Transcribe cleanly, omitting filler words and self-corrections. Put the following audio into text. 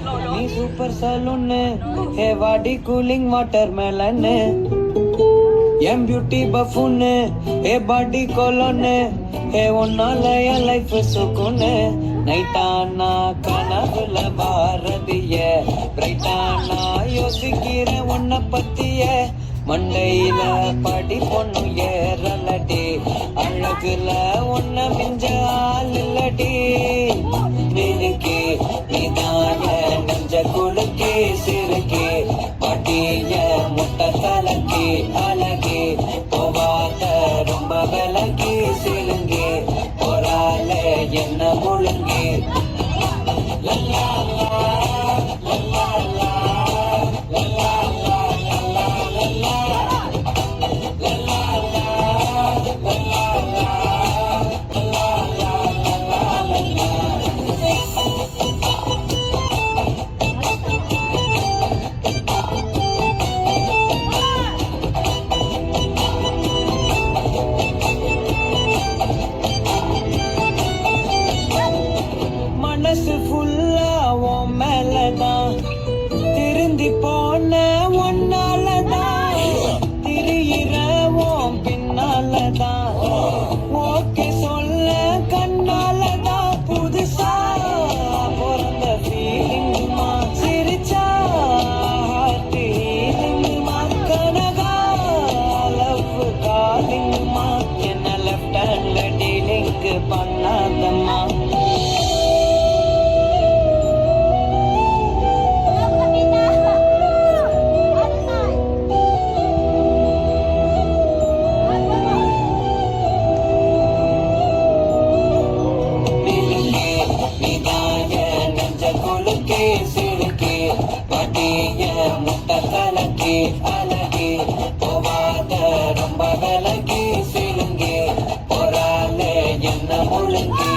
நீ சூப்பர் சலூன்னு ஹே வாடி cooling water மேலன்னு என் beauty பஃபுன்னு ஹே பாடி கொலோன்னு ஹே ஒன்னால என் லைஃப் சுக்குன்னு நைட்டானா கனவுல பாரதிய பிரைட்டானா யோசிக்கிற உன்னை பத்திய மண்டையில படி பொண்ணு ஏறலடி அழகுல ஒன்ன மிஞ்ச ஆள் இல்லடி மினுக்கே நிதான நெஞ்ச குலுக்கே சிறுக்கே பாட்டிய முட்டை தலக்கே அழகே போவாத ரொம்ப விலகி சிலுங்கே போரால என்ன முழுங்கே லல்லா லல்லா லல்லா மனசு ஃபுல்லா உன் மேலதான் திருந்தி போன ஒன்னாலதான் திரியிற உன் பின்னாலதான் ஓகே சொல்ல கண்ணாலதான் புதுசா பிறந்த ஃபீலிங்குமா சிரிச்சா ஹார்ட் ஹீலிங்குமா கனகா லவ் காலிங்குமா என்ன லெஃப்ட் ஹேண்ட்ல டீலிங் பண்ணாதம்மா சிறுக்கே பாட்டிய முட்டை கலக்கே அழகே போவாத ரொம்ப விலகி சிலுங்கே போரால என்ன முழுங்கே